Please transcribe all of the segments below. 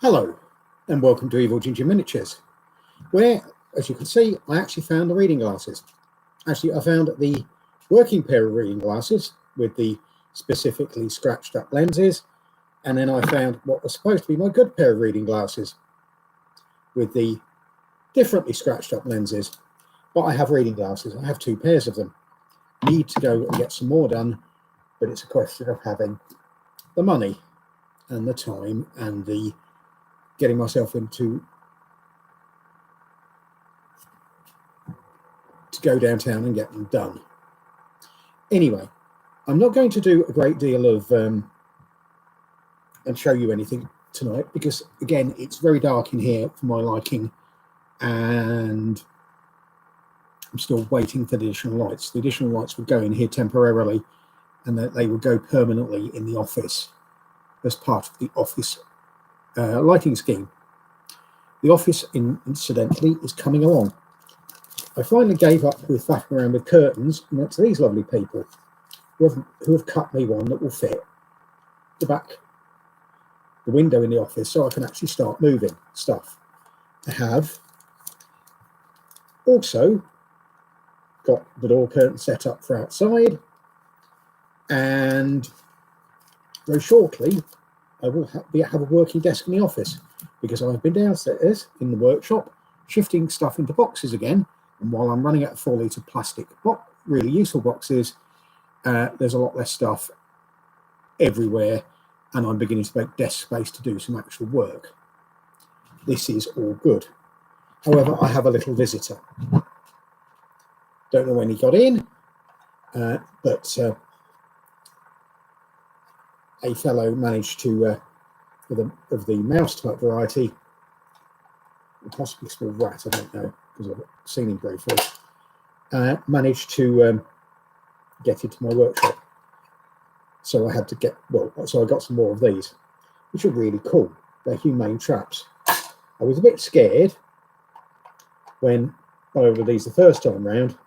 Hello and welcome to EvilGinger Miniatures, where, as you can see, I actually found the reading glasses. Actually, I found the working pair of reading glasses with the specifically scratched up lenses, and then I found what was supposed to be my good pair of reading glasses with the differently scratched up lenses. But I have reading glasses. I have two pairs of them. Need to go and get some more done, but it's a question of having the money and the time and the getting myself into to go downtown and get them done. Anyway, I'm not going to do a great deal of and show you anything tonight because, again, it's very dark in here for my liking, and I'm still waiting for the additional lights. The additional lights would go in here temporarily, and that they would go permanently in the office as part of the office lighting scheme. The office, incidentally, is coming along. I finally gave up with faffing around with curtains and went to these lovely people who have cut me one that will fit the window in the office, so I can actually start moving stuff. I have also got the door curtain set up for outside, and very shortly I will have a working desk in the office, because I've been downstairs in the workshop shifting stuff into boxes again, and while I'm running out of 4-litre plastic really useful boxes, there's a lot less stuff everywhere, and I'm beginning to make desk space to do some actual work. This is all good. However, I have a little visitor. Don't know when he got in, but a fellow managed to, of the mouse type variety, possibly small rat, I don't know, because I've seen him briefly, managed to get into my workshop. So I had to so I got some more of these, which are really cool. They're humane traps. I was a bit scared when I ordered these the first time round,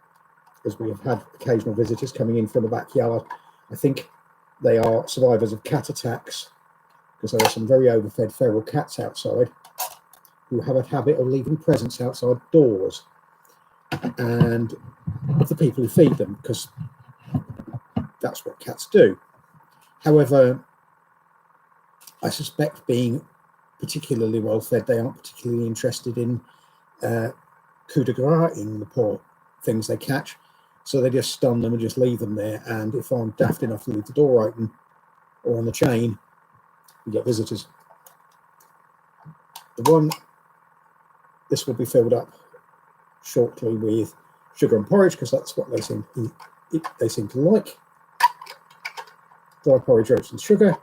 as we have had occasional visitors coming in from the backyard. I think they are survivors of cat attacks, because there are some very overfed feral cats outside who have a habit of leaving presents outside doors, and of the people who feed them, because that's what cats do. However, I suspect, being particularly well fed, they aren't particularly interested in coup de grace in the poor things they catch, so they just stun them and just leave them there. And if I'm daft enough to leave the door open or on the chain, we get visitors. This will be filled up shortly with sugar and porridge, because that's what they seem to like. Dry porridge, oats and sugar,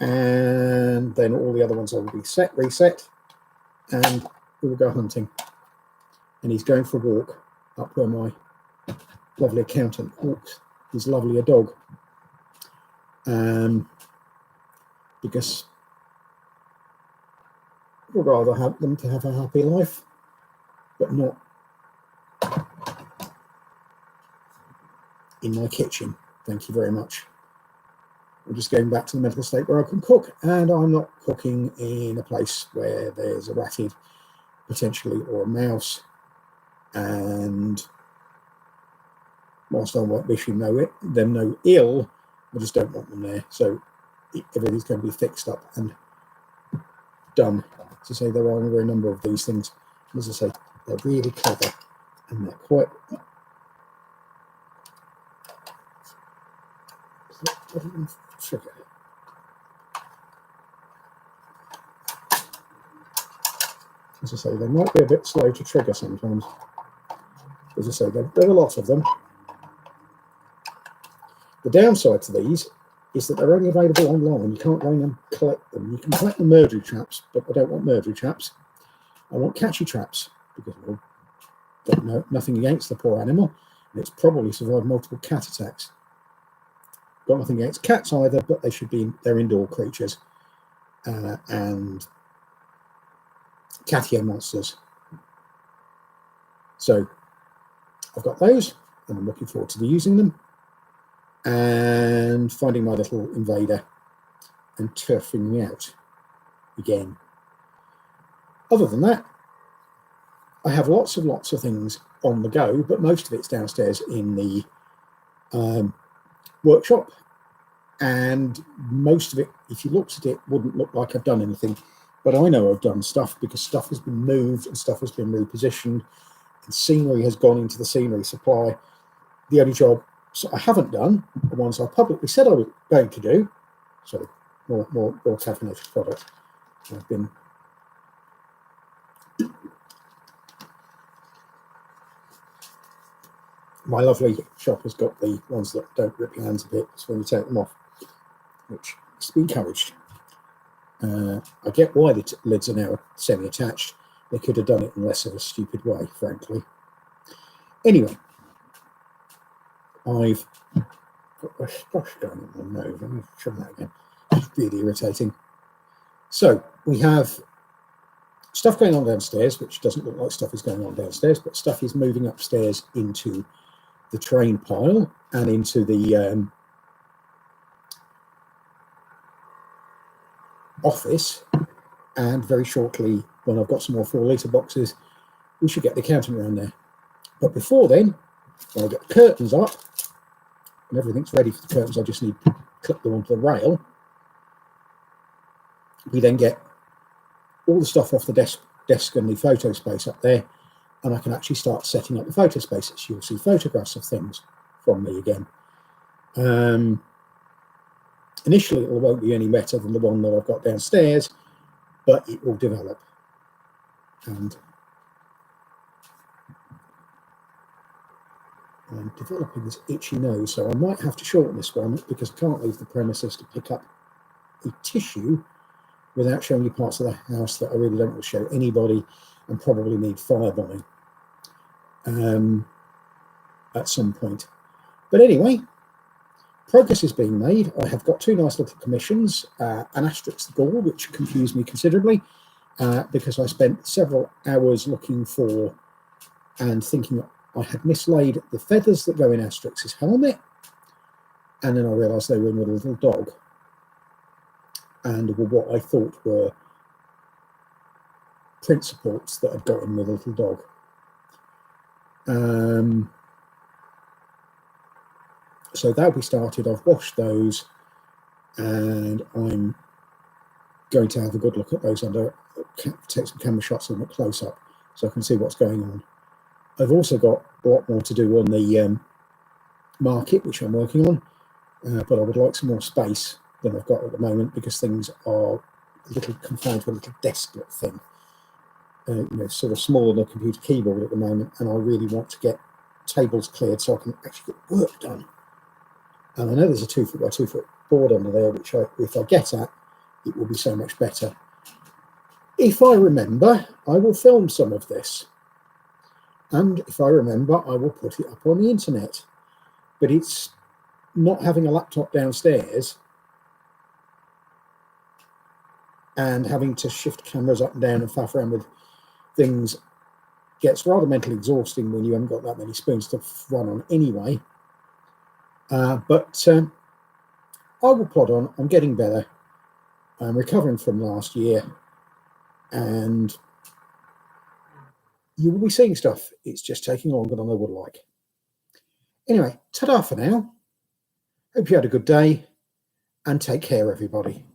and then all the other ones will be reset, and we will go hunting. And he's going for a walk up where my lovely accountant walks his lovelier dog, because I would rather have them to have a happy life, but not in my kitchen. Thank you very much. I'm just going back to the mental state where I can cook, and I'm not cooking in a place where there's a ratted, potentially, or a mouse. And whilst I won't wish them no ill, I just don't want them there. So everything's going to be fixed up and done. As I say, there are a number of these things. As I say, they're really clever, and they're quite sugar. As I say, they might be a bit slow to trigger sometimes. As I say, there are a lot of them. The downside to these is that they're only available online. You can't go in and collect them. You can collect the murdery traps, but I don't want murdery traps. I want catchy traps, because I've got nothing against the poor animal, and it's probably survived multiple cat attacks. Got nothing against cats either, but they're indoor creatures, and catio monsters. So I've got those, and I'm looking forward to using them and finding my little invader and turfing me out again. Other than that, I have lots of things on the go, but most of it's downstairs in the workshop, and most of it, if you looked at it, wouldn't look like I've done anything, but I know I've done stuff because stuff has been moved and stuff has been repositioned and scenery has gone into the scenery supply. The only job I haven't done, the ones I publicly said I was going to do, so more caffeinated product. I've been my lovely shop has got the ones that don't rip your hands a bit when you take them off, which is to be encouraged. I get why the lids are now semi-attached. They could have done it in less of a stupid way, frankly. Anyway, I've got a splash going on my nose. Let me try that again. It's really irritating. So we have stuff going on downstairs, which doesn't look like stuff is going on downstairs, but stuff is moving upstairs into the train pile and into the office. And very shortly, when I've got some more 4-litre boxes, we should get the accountant around there. But before then, when I get the curtains up and everything's ready for the curtains, I just need to clip them onto the rail. We then get all the stuff off the desk and the photo space up there, and I can actually start setting up the photo spaces. You'll see photographs of things from me again. Initially, it won't be any better than the one that I've got downstairs, but it will develop. And I'm developing this itchy nose, so I might have to shorten this one because I can't leave the premises to pick up a tissue without showing you parts of the house that I really don't want to show anybody and probably need firebombing at some point. But anyway, progress is being made. I have got 2 nice little commissions, an Asterix the Gaul, which confused me considerably because I spent several hours looking for and thinking I had mislaid the feathers that go in Asterix's helmet, and then I realised they were in with a little dog and were what I thought were print supports that had got in with a little dog. So that'll be started. I've washed those and I'm going to have a good look at those under, take some camera shots of them at close up so I can see what's going on. I've also got a lot more to do on the market, which I'm working on, but I would like some more space than I've got at the moment because things are a little confined to a little desperate thing. Sort of smaller than a computer keyboard at the moment, and I really want to get tables cleared so I can actually get work done. And I know there's a 2-foot by 2-foot board under there, which if I get at, it will be so much better. If I remember, I will film some of this. And if I remember, I will put it up on the internet. But it's not having a laptop downstairs and having to shift cameras up and down and faff around with things gets rather mentally exhausting when you haven't got that many spoons to run on anyway. But I will plod on. I'm getting better. I'm recovering from last year, and you will be seeing stuff. It's just taking longer than I would like. Anyway, ta-da for now. Hope you had a good day, and take care, everybody.